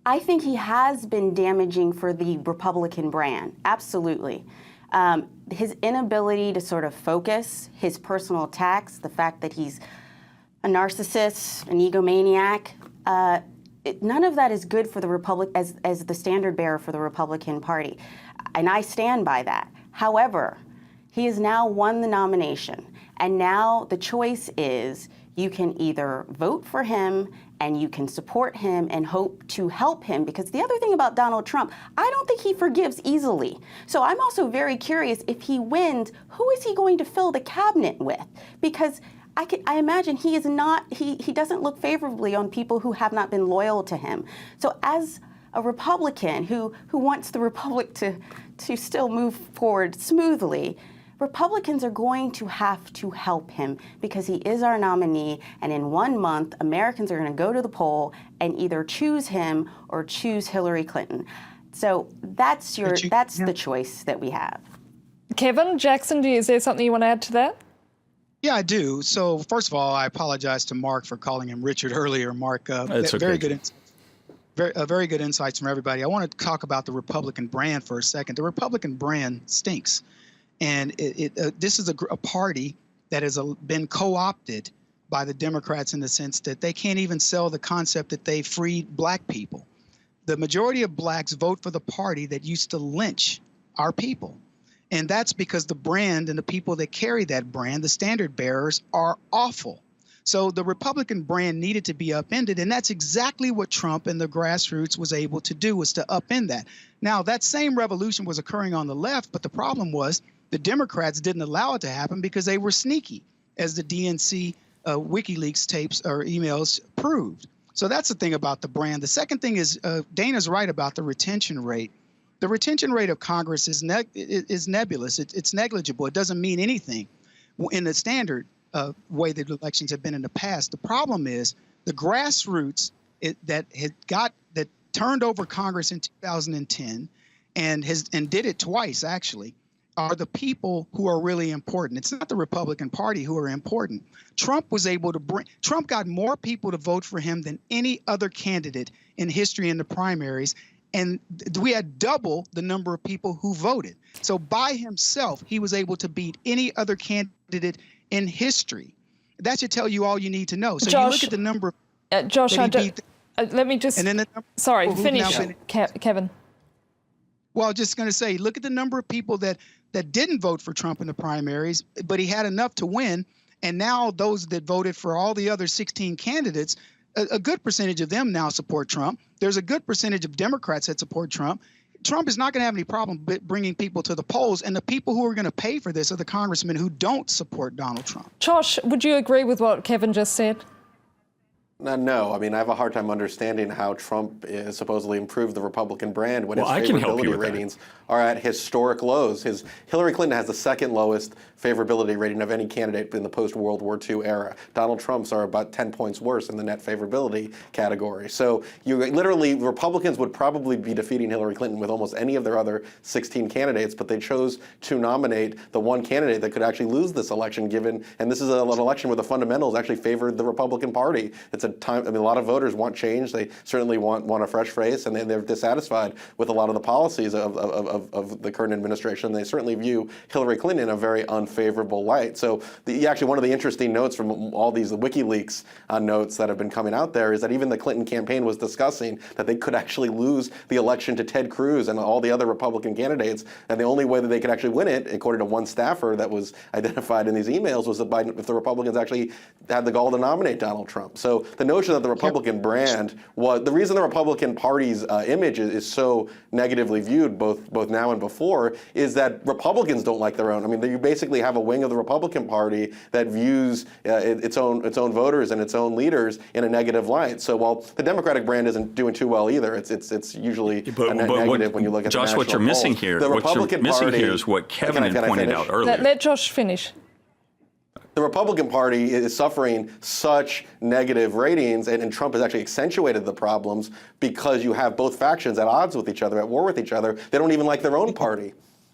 I think he has been damaging for the Republican brand, absolutely. His inability to sort of focus, his personal attacks, the fact that he's a narcissist, an egomaniac, none of that is good for the as the standard bearer for the Republican Party. And I stand by that. However, he has now won the nomination. And now the choice is you can either vote for him and you can support him and hope to help him. Because the other thing about Donald Trump, I don't think he forgives easily. So I'm also very curious, if he wins, who is he going to fill the cabinet with? Because I imagine he doesn't look favorably on people who have not been loyal to him. So as a Republican who wants the Republic to still move forward smoothly, Republicans are going to have to help him because he is our nominee, and in 1 month, Americans are going to go to the poll and either choose him or choose Hillary Clinton. So that's the choice that we have. Kevin, Jackson, is there something you want to add to that? Yeah, I do. So first of all, I apologize to Mark for calling him Richard earlier. Mark, It's very okay. good. Very good insights from everybody. I want to talk about the Republican brand for a second. The Republican brand stinks. And this is a party that has been co-opted by the Democrats in the sense that they can't even sell the concept that they freed black people. The majority of blacks vote for the party that used to lynch our people. And that's because the brand and the people that carry that brand, the standard bearers, are awful. So the Republican brand needed to be upended, and that's exactly what Trump and the grassroots was able to do, was to upend that. Now, that same revolution was occurring on the left, but the problem was the Democrats didn't allow it to happen because they were sneaky, as the DNC WikiLeaks tapes or emails proved. So that's the thing about the brand. The second thing is Dana's right about the retention rate. The retention rate of Congress is nebulous. It's negligible. It doesn't mean anything in the standard way that elections have been in the past. The problem is the grassroots that turned over Congress in 2010 and did it twice, actually, are the people who are really important. It's not the Republican Party who are important. Trump got more people to vote for him than any other candidate in history in the primaries. And we had double the number of people who voted. So by himself, he was able to beat any other candidate in history. That should tell you all you need to know. So Josh, you look at the number. Josh, let me just. And then sorry, finish, Kevin. Well, I was just going to say, look at the number of people that didn't vote for Trump in the primaries, but he had enough to win. And now those that voted for all the other 16 candidates, a good percentage of them now support Trump. There's a good percentage of Democrats that support Trump. Trump is not going to have any problem bringing people to the polls. And the people who are going to pay for this are the congressmen who don't support Donald Trump. Josh, would you agree with what Kevin just said? No, I mean, I have a hard time understanding how Trump is supposedly improved the Republican brand when his favorability ratings are at historic lows. Hillary Clinton has the second lowest favorability rating of any candidate in the post-World War II era. Donald Trump's are about 10 points worse in the net favorability category. So Republicans would probably be defeating Hillary Clinton with almost any of their other 16 candidates, but they chose to nominate the one candidate that could actually lose this election, and this is an election where the fundamentals actually favored the Republican Party. It's a lot of voters want change. They certainly want a fresh face, and they're dissatisfied with a lot of the policies of the current administration. They certainly view Hillary Clinton in a very unfavorable light. So actually one of the interesting notes from all these WikiLeaks notes that have been coming out there is that even the Clinton campaign was discussing that they could actually lose the election to Ted Cruz and all the other Republican candidates, and the only way that they could actually win it, according to one staffer that was identified in these emails, was if the Republicans actually had the gall to nominate Donald Trump. So the notion that the Republican brand was the reason the Republican Party's image is so negatively viewed, both now and before, is that Republicans don't like their own. I mean, you basically have a wing of the Republican Party that views its own voters and its own leaders in a negative light. So while the Democratic brand isn't doing too well either, it's usually a negative when you look at Josh, the national what you're polls. missing here, is what Kevin had pointed out earlier. Let Josh finish. The Republican Party is suffering such negative ratings, and Trump has actually accentuated the problems because you have both factions at odds with each other, at war with each other. They don't even like their own party.